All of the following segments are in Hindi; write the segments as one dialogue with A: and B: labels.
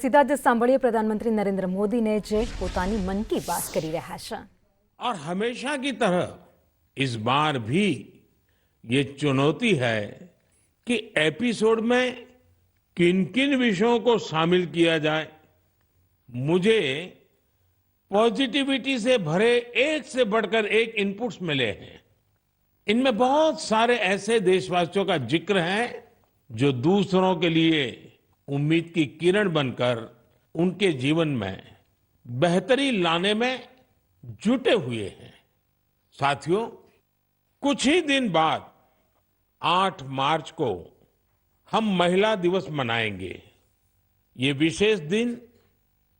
A: सीधा જ સાંભળીએ પ્રધાનમંત્રી નરેન્દ્ર મોદીને જે પોતાની મન કી બાત કરી રહ્યા છે।
B: और हमेशा की तरह इस बार भी ये चुनौती है कि एपिसोड में किन किन विषयों को शामिल किया जाए। मुझे पॉजिटिविटी से भरे एक से बढ़कर एक इनपुट्स मिले हैं। इनमें बहुत सारे ऐसे देशवासियों का जिक्र है जो दूसरों के लिए उम्मीद की किरण बनकर उनके जीवन में बेहतरी लाने में जुटे हुए हैं। साथियों, कुछ ही दिन बाद 8 मार्च को हम महिला दिवस मनाएंगे। ये विशेष दिन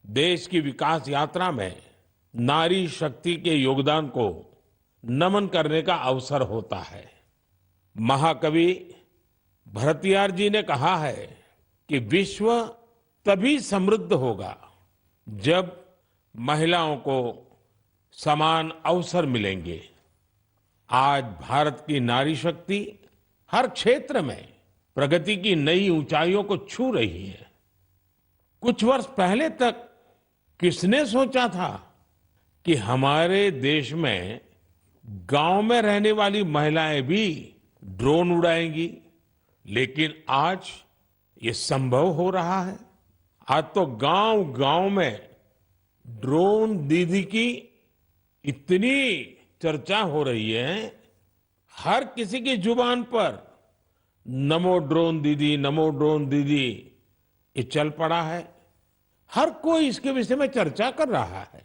B: देश की विकास यात्रा में नारी शक्ति के योगदान को नमन करने का अवसर होता है। महाकवि भरतियार जी ने कहा है कि विश्व तभी समृद्ध होगा जब महिलाओं को समान अवसर मिलेंगे। आज भारत की नारी शक्ति हर क्षेत्र में प्रगति की नई ऊंचाइयों को छू रही है। कुछ वर्ष पहले तक किसने सोचा था कि हमारे देश में गांव में रहने वाली महिलाएं भी ड्रोन उड़ाएंगी, लेकिन आज ये संभव हो रहा है। आज तो गांव गांव में ड्रोन दीदी की इतनी चर्चा हो रही है, हर किसी की जुबान पर नमो ड्रोन दीदी, नमो ड्रोन दीदी ये चल पड़ा है। हर कोई इसके विषय में चर्चा कर रहा है।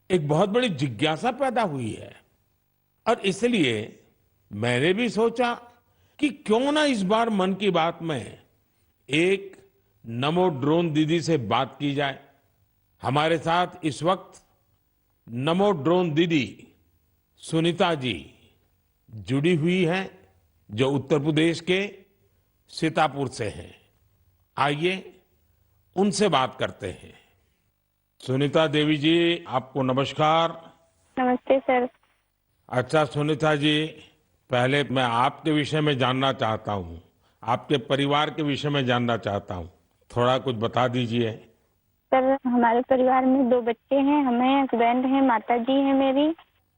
B: एक बहुत बड़ी जिज्ञासा पैदा हुई है और इसलिए मैंने भी सोचा कि क्यों ना इस बार मन की बात में एक नमो ड्रोन दीदी से बात की जाए। हमारे साथ इस वक्त नमो ड्रोन दीदी सुनीता जी जुड़ी हुई हैं, जो उत्तर प्रदेश के सीतापुर से हैं। आइए उनसे बात करते हैं। सुनीता देवी जी, आपको नमस्कार।
C: नमस्ते सर।
B: अच्छा सुनीता जी, पहले मैं आपके विषय में जानना चाहता हूँ, आपके परिवार के विषय में जानना चाहता हूँ। थोड़ा कुछ बता दीजिए।
C: सर, हमारे परिवार में 2 बच्चे हैं, हमें हस्बैंड हैं, माता जी हैं मेरी।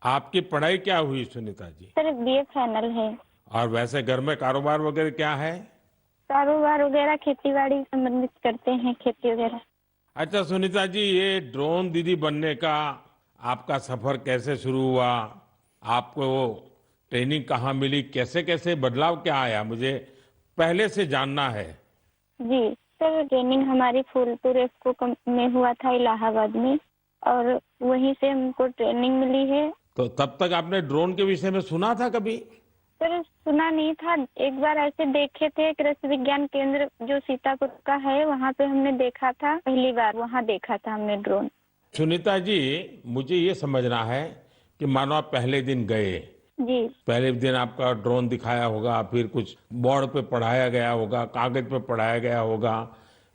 B: आपकी पढ़ाई क्या हुई Sunita ji?
C: Sir BA final है।
B: और वैसे घर में कारोबार वगैरह क्या है?
C: कारोबार वगैरह खेती-बाड़ी संबंधित करते हैं, खेती वगैरह।
B: अच्छा सुनीता जी, ये ड्रोन दीदी बनने का आपका सफर कैसे शुरू हुआ? आपको ट्रेनिंग कहाँ मिली? कैसे कैसे बदलाव क्या आया? मुझे पहले से जानना है।
C: जी सर, ट्रेनिंग हमारी फूलपुर एफको में हुआ था, इलाहाबाद में, और वहीं से हमको ट्रेनिंग मिली है।
B: तो तब तक आपने ड्रोन के विषय में सुना था कभी?
C: सर सुना नहीं था, एक बार ऐसे देखे थे, कृषि विज्ञान केंद्र जो सीतापुर का है वहाँ पे हमने देखा था, पहली बार वहाँ देखा था हमने ड्रोन।
B: सुनीता जी, मुझे ये समझना है कि मानो आप पहले दिन गए,
C: जी
B: पहले दिन आपका ड्रोन दिखाया होगा, फिर कुछ बोर्ड पे पढ़ाया गया होगा, कागज पे पढ़ाया गया होगा,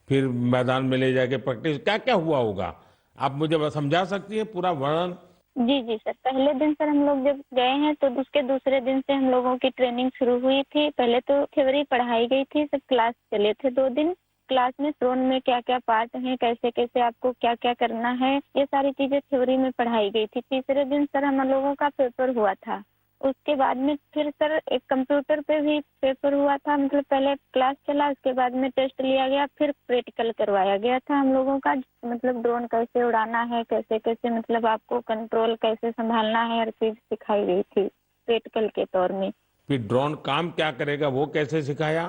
B: फिर मैदान में ले जाके प्रैक्टिस, क्या क्या हुआ होगा? आप मुझे बस समझा सकती है पूरा वर्णन?
C: जी जी सर, पहले दिन सर हम लोग जब गए हैं तो उसके दूसरे दिन से हम लोगों की ट्रेनिंग शुरू हुई थी। पहले तो थ्योरी पढ़ाई गई थी, सब क्लास चले थे 2 दिन। क्लास में ड्रोन में क्या क्या पार्ट हैं, कैसे कैसे आपको क्या क्या करना है, ये सारी चीजें थ्योरी में पढ़ाई गई थी। तीसरे दिन सर हम लोगों का पेपर हुआ था। उसके बाद में फिर सर एक कंप्यूटर पे भी पेपर हुआ था, मतलब पहले क्लास चला, उसके बाद में टेस्ट लिया गया, फिर प्रैक्टिकल करवाया गया था हम लोगों का, मतलब ड्रोन कैसे उड़ाना है, कैसे कैसे मतलब आपको कंट्रोल कैसे संभालना है, हर चीज सिखाई गई थी प्रैक्टिकल के तौर में।
B: फिर ड्रोन काम क्या करेगा वो कैसे सिखाया?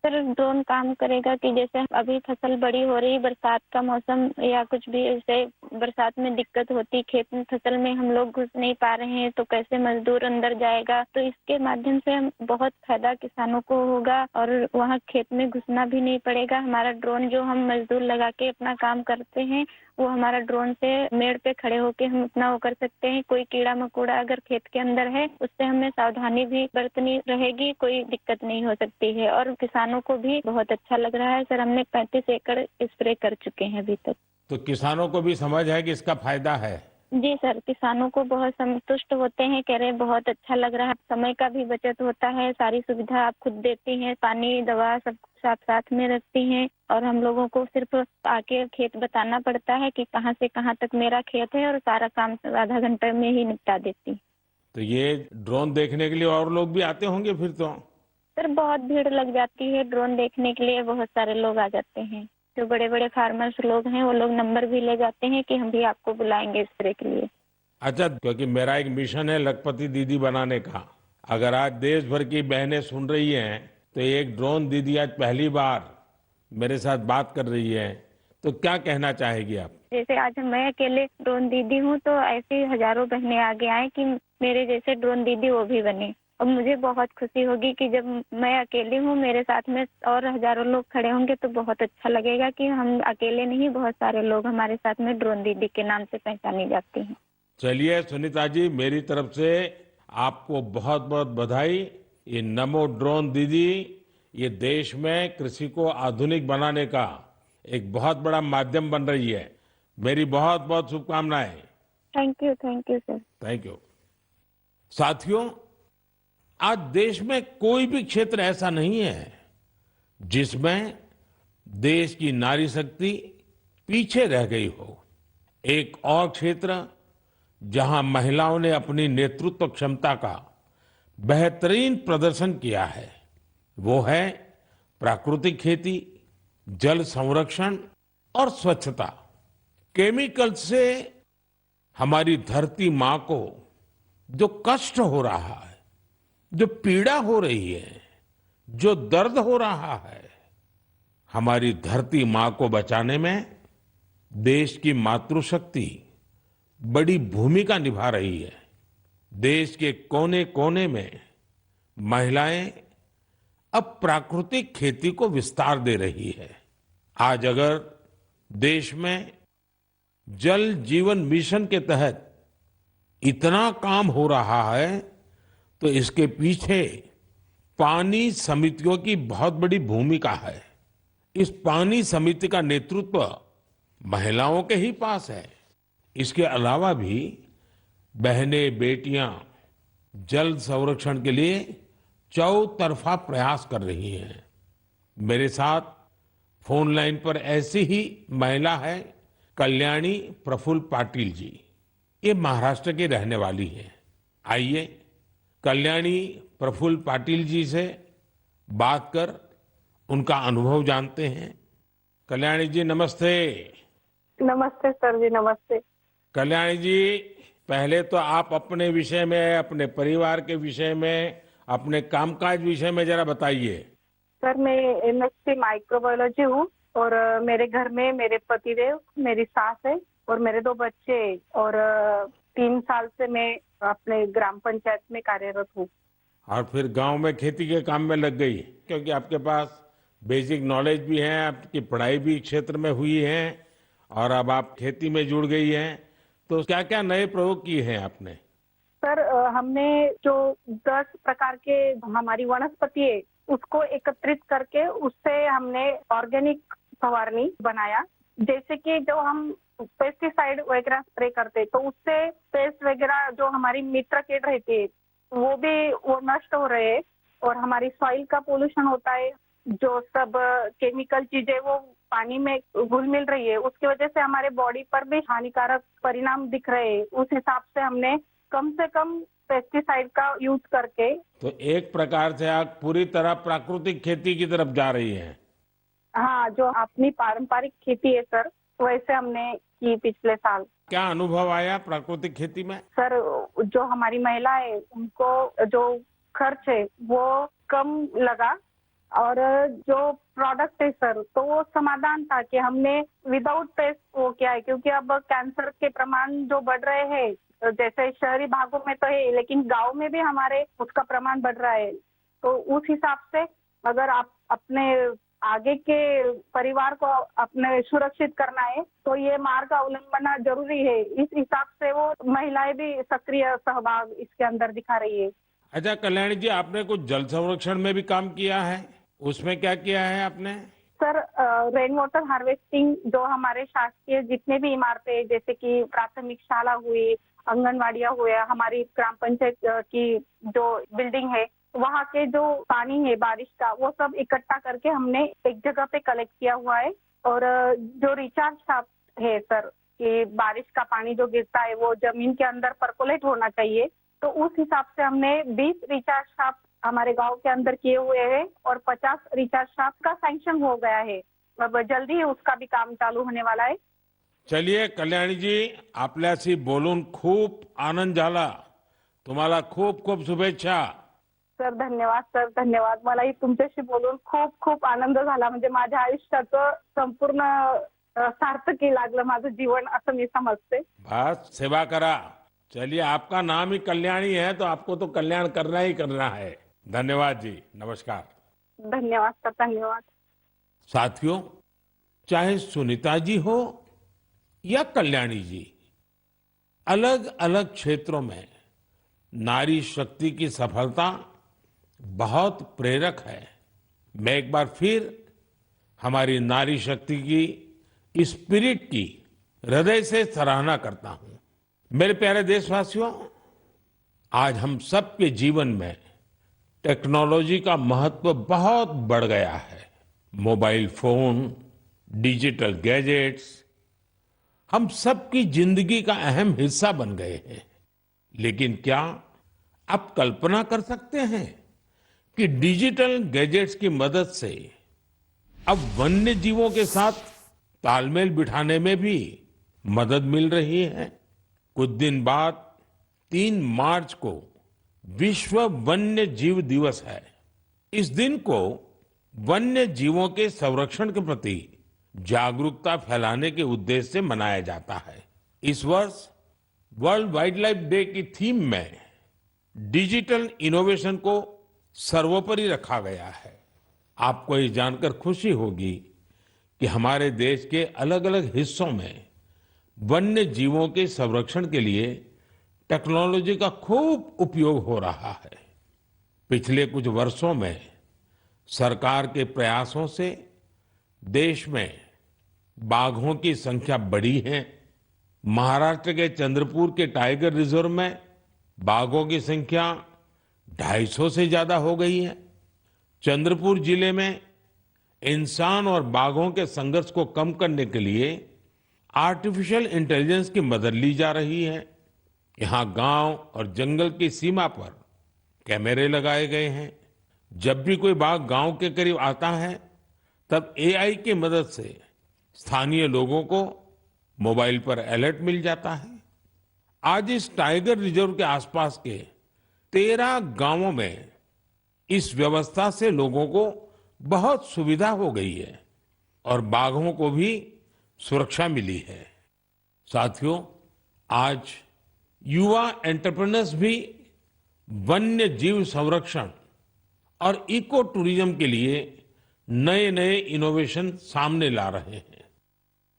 C: सर ड्रोन काम करेगा कि जैसे अभी फसल बड़ी हो रही, बरसात का मौसम या कुछ भी, ऐसे बरसात में दिक्कत होती, खेत में फसल में हम लोग घुस नहीं पा रहे हैं, तो कैसे मजदूर अंदर जाएगा, तो इसके माध्यम से हम बहुत फायदा किसानों को होगा और वहाँ खेत में घुसना भी नहीं पड़ेगा। हमारा ड्रोन जो हम मजदूर लगा के अपना काम करते हैं, वो हमारा ड्रोन से मेड़ पे खड़े होके हम अपना वो कर सकते हैं। कोई कीड़ा मकोड़ा अगर खेत के अंदर है, उससे हमें सावधानी भी बरतनी रहेगी, कोई दिक्कत नहीं हो सकती है। और किसानों को भी बहुत अच्छा लग रहा है सर, हमने 35 एकड़ स्प्रे कर चुके हैं अभी तक।
B: तो किसानों को भी समझ है कि इसका फायदा है?
C: जी सर, किसानों को बहुत संतुष्ट होते हैं, कह रहे हैं बहुत अच्छा लग रहा है, समय का भी बचत होता है, सारी सुविधा आप खुद देती हैं, पानी, दवा सब साथ साथ में रखती हैं और हम लोगों को सिर्फ आके खेत बताना पड़ता है कि कहाँ से कहाँ तक मेरा खेत है और सारा काम आधा घंटे में ही निपटा देती।
B: तो ये ड्रोन देखने के लिए और लोग भी आते होंगे फिर तो।
C: सर बहुत भीड़ लग जाती है, ड्रोन देखने के लिए बहुत सारे लोग आ जाते हैं। जो बड़े बड़े फार्मर्स लोग हैं वो लोग नंबर भी ले जाते हैं कि हम भी आपको बुलाएंगे इस तरह के लिए।
B: अच्छा, क्योंकि मेरा एक मिशन है लखपति दीदी बनाने का। अगर आज देश भर की बहनें सुन रही हैं तो एक ड्रोन दीदी आज पहली बार मेरे साथ बात कर रही है, तो क्या कहना चाहेगी आप?
C: जैसे आज मैं अकेले ड्रोन दीदी हूँ तो ऐसी हजारों बहनें आगे आए कि मेरे जैसे ड्रोन दीदी वो भी बने और मुझे बहुत खुशी होगी कि जब मैं अकेली हूँ मेरे साथ में और हजारों लोग खड़े होंगे तो बहुत अच्छा लगेगा कि हम अकेले नहीं, बहुत सारे लोग हमारे साथ में ड्रोन दीदी के नाम से पहचानी जाती हैं।
B: चलिए सुनीता जी, मेरी तरफ से आपको बहुत बहुत बधाई। ये नमो ड्रोन दीदी ये देश में कृषि को आधुनिक बनाने का एक बहुत बड़ा माध्यम बन रही है। मेरी बहुत बहुत शुभकामनाएं।
C: Thank you sir.
B: Thank you. साथियों, आज देश में कोई भी क्षेत्र ऐसा नहीं है जिसमें देश की नारी शक्ति पीछे रह गई हो। एक और क्षेत्र जहां महिलाओं ने अपनी नेतृत्व क्षमता का बेहतरीन प्रदर्शन किया है वो है प्राकृतिक खेती, जल संरक्षण और स्वच्छता। केमिकल से हमारी धरती मां को जो कष्ट हो रहा है, जो पीड़ा हो रही है, जो दर्द हो रहा है, हमारी धरती मां को बचाने में देश की मातृशक्ति बड़ी भूमिका निभा रही है। देश के कोने कोने में महिलाएं अब प्राकृतिक खेती को विस्तार दे रही है। आज अगर देश में जल जीवन मिशन के तहत इतना काम हो रहा है तो इसके पीछे पानी समितियों की बहुत बड़ी भूमिका है। इस पानी समिति का नेतृत्व महिलाओं के ही पास है। इसके अलावा भी बहनें बेटियां जल संरक्षण के लिए चौतरफा प्रयास कर रही हैं। मेरे साथ फोन लाइन पर ऐसी ही महिला है कल्याणी प्रफुल्ल पाटिल जी। ये महाराष्ट्र की रहने वाली है। आइए कल्याणी प्रफुल्ल पाटिल जी से बात कर उनका अनुभव जानते हैं। कल्याणी जी नमस्ते।
D: नमस्ते सर जी, नमस्ते।
B: कल्याणी जी, पहले तो आप अपने विषय में, अपने परिवार के विषय में, अपने कामकाज विषय में जरा बताइए।
D: सर मैं एमएससी माइक्रोबायोलॉजी हूँ और मेरे घर में मेरे पतिदेव, मेरी सास है और मेरे 2 बच्चे और 3 साल से मैं अपने ग्राम पंचायत में कार्यरत हूँ।
B: और फिर गांव में खेती के काम में लग गई क्योंकि आपके पास बेसिक नॉलेज भी है, आपकी पढ़ाई भी क्षेत्र में हुई है और अब आप खेती में जुड़ गई हैं। तो क्या क्या नए प्रयोग किए हैं आपने?
D: सर हमने जो 10 प्रकार के हमारी वनस्पति है उसको एकत्रित करके उससे हमने ऑर्गेनिक फवारनी बनाया। जैसे कि जो हम पेस्टिसाइड वगैरह स्प्रे करते तो उससे पेस्ट वगैरह जो हमारी मित्र कीट रहती है वो नष्ट हो रहे हैं और हमारी सॉइल का पोल्यूशन होता है। जो सब केमिकल चीजें वो पानी में घुल मिल रही है उसकी वजह से हमारे बॉडी पर भी हानिकारक परिणाम दिख रहे हैं। उस हिसाब से हमने कम से कम पेस्टिसाइड का यूज करके।
B: तो एक प्रकार से आप पूरी तरह प्राकृतिक खेती की तरफ जा रही हैं।
D: हाँ, जो अपनी पारंपरिक खेती है सर वैसे हमने की पिछले साल।
B: क्या अनुभव आया प्राकृतिक खेती में?
D: सर जो हमारी महिला है उनको जो खर्च है वो कम लगा और जो प्रोडक्ट है सर तो वो समाधान था कि हमने विदाउट पेस्ट वो किया है। क्योंकि अब कैंसर के प्रमाण जो बढ़ रहे हैं जैसे शहरी भागों में तो है लेकिन गांव में भी हमारे उसका प्रमाण बढ़ रहा है। तो उस हिसाब से अगर आप अपने आगे के परिवार को अपने सुरक्षित करना है तो ये मार्ग का अवलंबना जरूरी है। इस हिसाब से वो महिलाएं भी सक्रिय सहभाग इसके अंदर दिखा रही है।
B: अच्छा कल्याणी जी, आपने कुछ जल संरक्षण में भी काम किया है, उसमें क्या किया है आपने?
D: सर, रेन वाटर हार्वेस्टिंग जो हमारे शासकीय जितने भी इमारतें जैसे कि प्राथमिक शाला हुई, आंगनवाड़ियाँ हुए, हमारी ग्राम पंचायत की जो बिल्डिंग है, वहाँ के जो पानी है बारिश का, वो सब इकट्ठा करके हमने एक जगह पे कलेक्ट किया हुआ है। और जो रिचार्ज शाफ्ट है सर, कि बारिश का पानी जो गिरता है वो जमीन के अंदर परकोलेट होना चाहिए, तो उस हिसाब से हमने 20 रिचार्ज शाफ्ट हमारे गांव के अंदर किए हुए हैं और 50 रिचार्ज शाफ्ट का सैंक्शन हो गया है। अब जल्दी ही उसका भी काम चालू होने वाला है।
B: चलिए कल्याणी जी, आपल्याशी बोलून खूप आनंद झाला. तुम्हाला खूप खूप शुभेच्छा.
D: सर धन्यवाद, सर धन्यवाद. मलाही तुमच्याशी बोलून खूप खूप आनंद झाला. म्हणजे माझ्या आयुष्याचं संपूर्ण सार्थकी लागलं माझं जीवन, असं मी समजते.
B: बस सेवा करा. चलिए, आपका नाम ही कल्याणी है तो आपको तो कल्याण करना ही करना है. धन्यवाद जी. नमस्कार.
D: धन्यवाद सर, धन्यवाद.
B: साथियों, चाहे सुनीता जी हो या कल्याणी जी, अलग अलग क्षेत्रों में नारी शक्ति की सफलता बहुत प्रेरक है. मैं एक बार फिर हमारी नारी शक्ति की इस स्पिरिट की हृदय से सराहना करता हूं. मेरे प्यारे देशवासियों, आज हम सबके जीवन में टेक्नोलॉजी का महत्व बहुत बढ़ गया है. मोबाइल फोन, डिजिटल गैजेट्स हम सबकी जिंदगी का अहम हिस्सा बन गए हैं. लेकिन क्या आप कल्पना कर सकते हैं कि डिजिटल गैजेट्स की मदद से अब वन्य जीवों के साथ तालमेल बिठाने में भी मदद मिल रही है. कुछ दिन बाद 3 मार्च को विश्व वन्य जीव दिवस है. इस दिन को वन्य जीवों के संरक्षण के प्रति जागरूकता फैलाने के उद्देश्य से मनाया जाता है. इस वर्ष वर्ल्ड वाइल्ड लाइफ डे की थीम में डिजिटल इनोवेशन को सर्वोपरि रखा गया है. आपको ये जानकर खुशी होगी कि हमारे देश के अलग अलग हिस्सों में वन्य जीवों के संरक्षण के लिए टेक्नोलॉजी का खूब उपयोग हो रहा है. पिछले कुछ वर्षों में सरकार के प्रयासों से देश में बाघों की संख्या बढ़ी है. महाराष्ट्र के चंद्रपुर के टाइगर रिजर्व में बाघों की संख्या 250 से ज्यादा हो गई है. चंद्रपुर जिले में इंसान और बाघों के संघर्ष को कम करने के लिए आर्टिफिशियल इंटेलिजेंस की मदद ली जा रही है. यहाँ गांव और जंगल की सीमा पर कैमरे लगाए गए हैं. जब भी कोई बाघ गांव के करीब आता है, तब एआई की मदद से स्थानीय लोगों को मोबाइल पर अलर्ट मिल जाता है. आज इस टाइगर रिजर्व के आसपास के 13 गांवों में इस व्यवस्था से लोगों को बहुत सुविधा हो गई है और बाघों को भी सुरक्षा मिली है. साथियों, आज युवा एंटरप्रेन्योर्स भी वन्य जीव संरक्षण और इको टूरिज्म के लिए नए नए इनोवेशन सामने ला रहे हैं.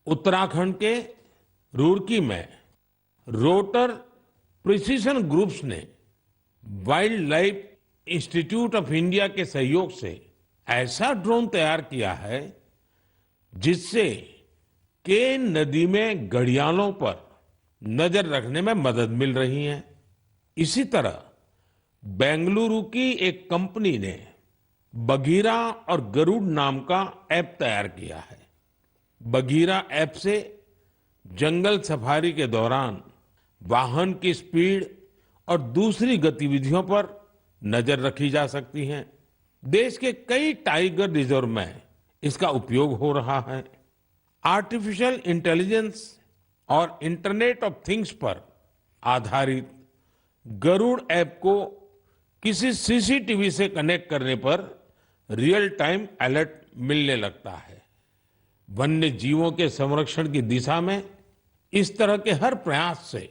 B: उत्तराखंड के रुड़की में रोटर प्रिसीजन ग्रुप्स ने wild life institute of India के सहयोग से ऐसा ड्रोन तैयार किया है जिससे केन नदी में घड़ियालों पर नजर रखने में मदद मिल रही है. इसी तरह बेंगलुरु की एक कंपनी ने बघीरा और गरुड़ नाम का ऐप तैयार किया है. बघीरा ऐप से जंगल सफारी के दौरान वाहन की स्पीड और दूसरी गतिविधियों पर नजर रखी जा सकती है. देश के कई टाइगर रिजर्व में इसका उपयोग हो रहा है. आर्टिफिशियल इंटेलिजेंस और इंटरनेट ऑफ थिंग्स पर आधारित गरुड़ ऐप को किसी सीसीटीवी से कनेक्ट करने पर रियल टाइम अलर्ट मिलने लगता है. वन्य जीवों के संरक्षण की दिशा में इस तरह के हर प्रयास से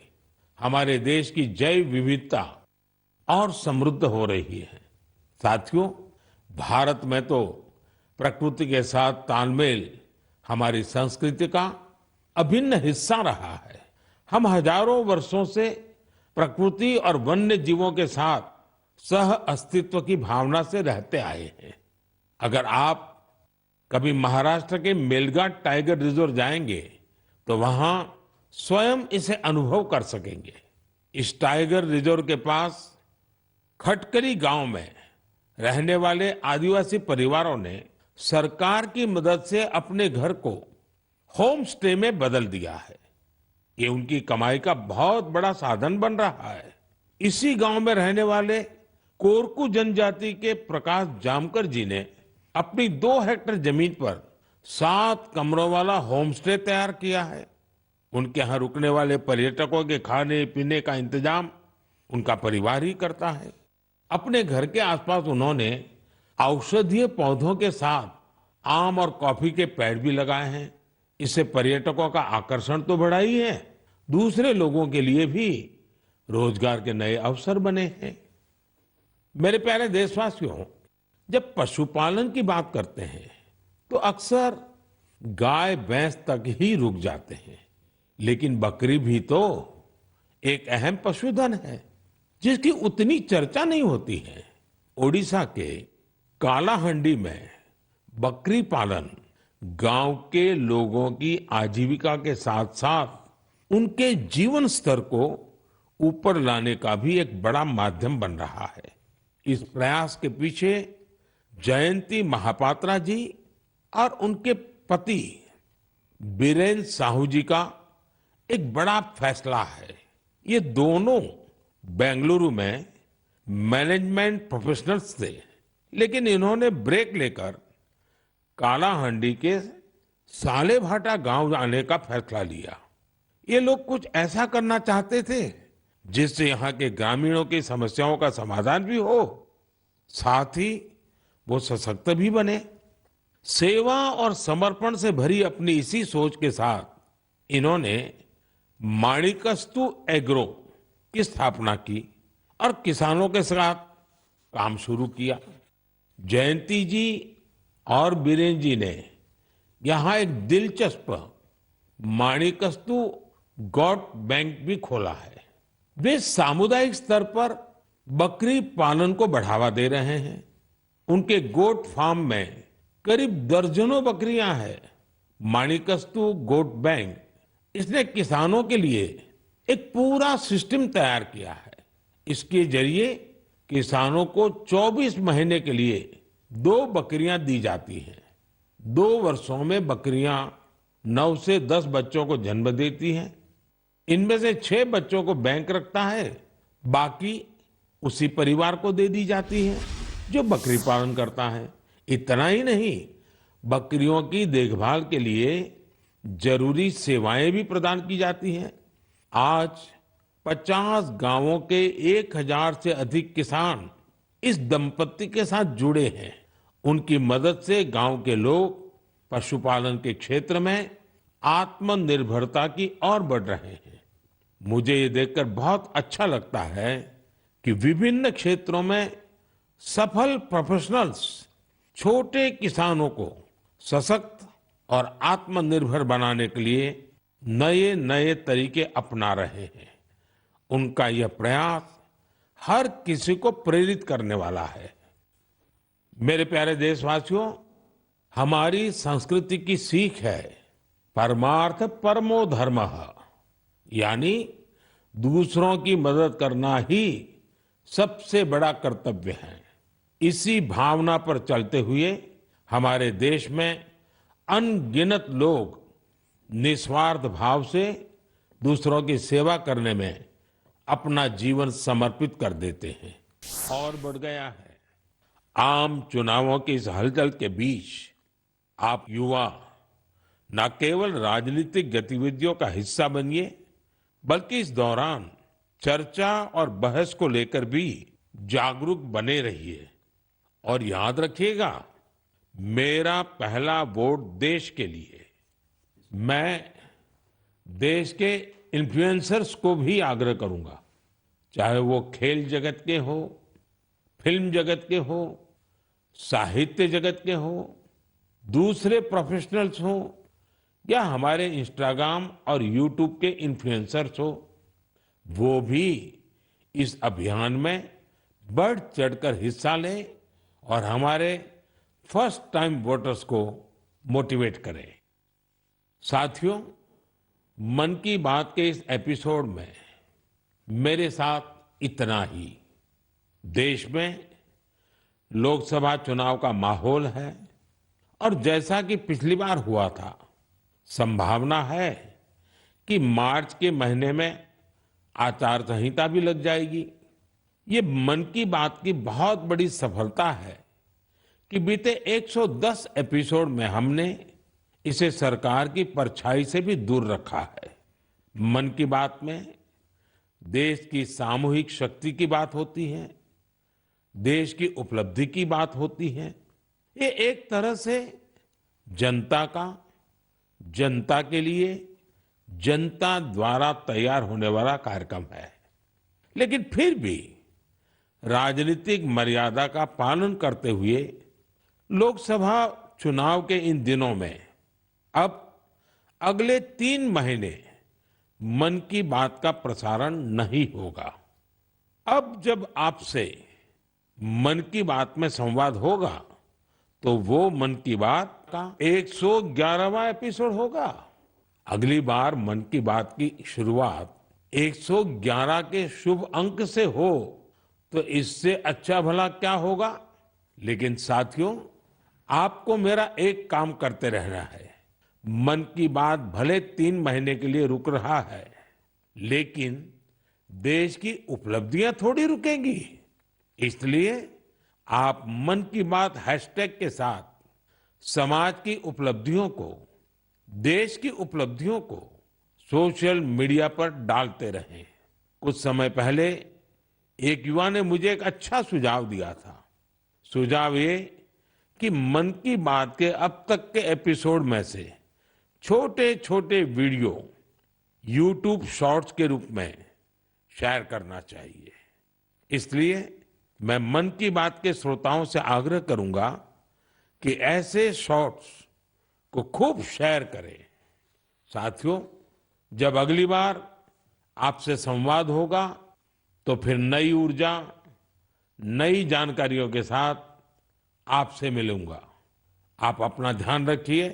B: हमारे देश की जैव विविधता और समृद्ध हो रही है. साथियों, भारत में तो प्रकृति के साथ तालमेल हमारी संस्कृति का अभिन्न हिस्सा रहा है. हम हजारों वर्षों से प्रकृति और वन्य जीवों के साथ सह अस्तित्व की भावना से रहते आए हैं. अगर आप कभी महाराष्ट्र के मेलघाट टाइगर रिजर्व जाएंगे तो वहां स्वयं इसे अनुभव कर सकेंगे। इस टाइगर रिजर्व के पास खटकली गांव में रहने वाले आदिवासी परिवारों ने सरकार की मदद से अपने घर को होम स्टे में बदल दिया है। ये उनकी कमाई का बहुत बड़ा साधन बन रहा है। इसी गांव में रहने वाले कोरकू जनजाति के प्रकाश जामकर जी ने अपनी 2 हेक्टेयर जमीन पर 7 कमरों वाला होम स्टे तैयार किया है। उनके यहाँ रुकने वाले पर्यटकों के खाने पीने का इंतजाम उनका परिवार ही करता है। अपने घर के आसपास उन्होंने औषधीय पौधों के साथ आम और कॉफी के पेड़ भी लगाए हैं। इससे पर्यटकों का आकर्षण तो बढ़ा ही है, दूसरे लोगों के लिए भी रोजगार के नए अवसर बने हैं। मेरे प्यारे देशवासियों, जब पशुपालन की बात करते हैं तो अक्सर गाय भैंस तक ही रुक जाते हैं, लेकिन बकरी भी तो एक अहम पशुधन है जिसकी उतनी चर्चा नहीं होती है। ओडिशा के कालाहंडी में बकरी पालन गांव के लोगों की आजीविका के साथ साथ उनके जीवन स्तर को ऊपर लाने का भी एक बड़ा माध्यम बन रहा है। इस प्रयास के पीछे जयंती महापात्रा जी और उनके पति बीरेन साहू जी का एक बड़ा फैसला है। ये दोनों बेंगलुरु में मैनेजमेंट प्रोफेशनल्स थे, लेकिन इन्होंने ब्रेक लेकर कालाहंडी के सालेभाटा गांव आने का फैसला लिया। ये लोग कुछ ऐसा करना चाहते थे जिससे यहाँ के ग्रामीणों की समस्याओं का समाधान भी हो, साथ ही वो सशक्त भी बने। सेवा और समर्पण से भरी अपनी इसी सोच के साथ इन्होंने माणिकस्तु एग्रो की स्थापना की और किसानों के साथ काम शुरू किया। जयंती जी और बीरेन जी ने यहाँ एक दिलचस्प माणिकस्तु गॉट बैंक भी खोला है। वे सामुदायिक स्तर पर बकरी पालन को बढ़ावा दे रहे हैं। उनके गोट फार्म में करीब दर्जनों बकरियां हैं। माणिकस्तु गोट बैंक इसने किसानों के लिए एक पूरा सिस्टम तैयार किया है। इसके जरिए किसानों को 24 महीने के लिए 2 बकरियां दी जाती हैं। 2 वर्षों में बकरियां 9 से 10 बच्चों को जन्म देती हैं। इनमें से 6 बच्चों को बैंक रखता है, बाकी उसी परिवार को दे दी जाती है जो बकरी पालन करता है। इतना ही नहीं, बकरियों की देखभाल के लिए जरूरी सेवाएं भी प्रदान की जाती हैं। आज 50 गांवों के 1000 से अधिक किसान इस दंपत्ति के साथ जुड़े हैं। उनकी मदद से गांव के लोग पशुपालन के क्षेत्र में आत्मनिर्भरता की ओर बढ़ रहे हैं। मुझे ये देखकर बहुत अच्छा लगता है कि विभिन्न क्षेत्रों में सफल प्रोफेशनल्स छोटे किसानों को सशक्त और आत्मनिर्भर बनाने के लिए नए नए तरीके अपना रहे हैं। उनका यह प्रयास हर किसी को प्रेरित करने वाला है। मेरे प्यारे देशवासियों, हमारी संस्कृति की सीख है परमार्थ परमो धर्मः, यानी दूसरों की मदद करना ही सबसे बड़ा कर्तव्य है। इसी भावना पर चलते हुए हमारे देश में अनगिनत लोग निस्वार्थ भाव से दूसरों की सेवा करने में अपना जीवन समर्पित कर देते हैं। और बढ़ गया है, आम चुनावों की इस हलचल के बीच आप युवा न केवल राजनीतिक गतिविधियों का हिस्सा बनिए, बल्कि इस दौरान चर्चा और बहस को लेकर भी जागरूक बने रहिए। और याद रखिएगा, मेरा पहला वोट देश के लिए। मैं देश के इन्फ्लुएंसर्स को भी आग्रह करूंगा, चाहे वो खेल जगत के हो, फिल्म जगत के हो, साहित्य जगत के हो, दूसरे प्रोफेशनल्स हो, या हमारे इंस्टाग्राम और यूट्यूब के इन्फ्लुएंसर्स हो, वो भी इस अभियान में बढ़ चढ़कर हिस्सा लें और हमारे फर्स्ट टाइम वोटर्स को मोटिवेट करें। साथियों, मन की बात के इस एपिसोड में मेरे साथ इतना ही। देश में लोकसभा चुनाव का माहौल है और जैसा कि पिछली बार हुआ था, संभावना है कि मार्च के महीने में आचार संहिता भी लग जाएगी। ये मन की बात की बहुत बड़ी सफलता है कि बीते 110 एपिसोड में हमने इसे सरकार की परछाई से भी दूर रखा है। मन की बात में देश की सामूहिक शक्ति की बात होती है, देश की उपलब्धि की बात होती है। ये एक तरह से जनता का, जनता के लिए, जनता द्वारा तैयार होने वाला कार्यक्रम है। लेकिन फिर भी राजनीतिक मर्यादा का पालन करते हुए लोकसभा चुनाव के इन दिनों में अब अगले 3 महीने मन की बात का प्रसारण नहीं होगा। अब जब आपसे मन की बात में संवाद होगा तो वो मन की बात का 111वां एपिसोड होगा। अगली बार मन की बात की शुरुआत 111 के शुभ अंक से हो तो इससे अच्छा भला क्या होगा। लेकिन साथियों, आपको मेरा एक काम करते रहना है। मन की बात भले 3 महीने के लिए रुक रहा है, लेकिन देश की उपलब्धियां थोड़ी रुकेंगी। इसलिए आप मन की बात हैशटैग के साथ समाज की उपलब्धियों को, देश की उपलब्धियों को सोशल मीडिया पर डालते रहें। कुछ समय पहले एक युवा ने मुझे एक अच्छा सुझाव दिया था। सुझाव ये कि मन की बात के अब तक के एपिसोड में से छोटे छोटे वीडियो YouTube शॉर्ट्स के रूप में शेयर करना चाहिए। इसलिए मैं मन की बात के श्रोताओं से आग्रह करूंगा कि ऐसे शॉर्ट्स को खूब शेयर करें। साथियों, जब अगली बार आपसे संवाद होगा तो फिर नई ऊर्जा, नई जानकारियों के साथ आपसे मिलूंगा। आप अपना ध्यान रखिए।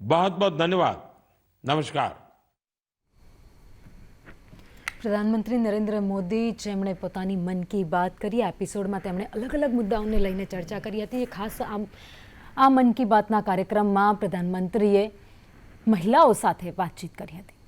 B: बहुत बहुत धन्यवाद। नमस्कार।
A: પ્રધાનમંત્રી નરેન્દ્ર મોદી જેમણે પોતાની મન કી બાત કરી એપિસોડમાં તેમણે અલગ અલગ મુદ્દાઓને લઈને ચર્ચા કરી હતી। ખાસ આ મન કી બાતના કાર્યક્રમમાં પ્રધાનમંત્રીએ મહિલાઓ સાથે વાતચીત કરી હતી।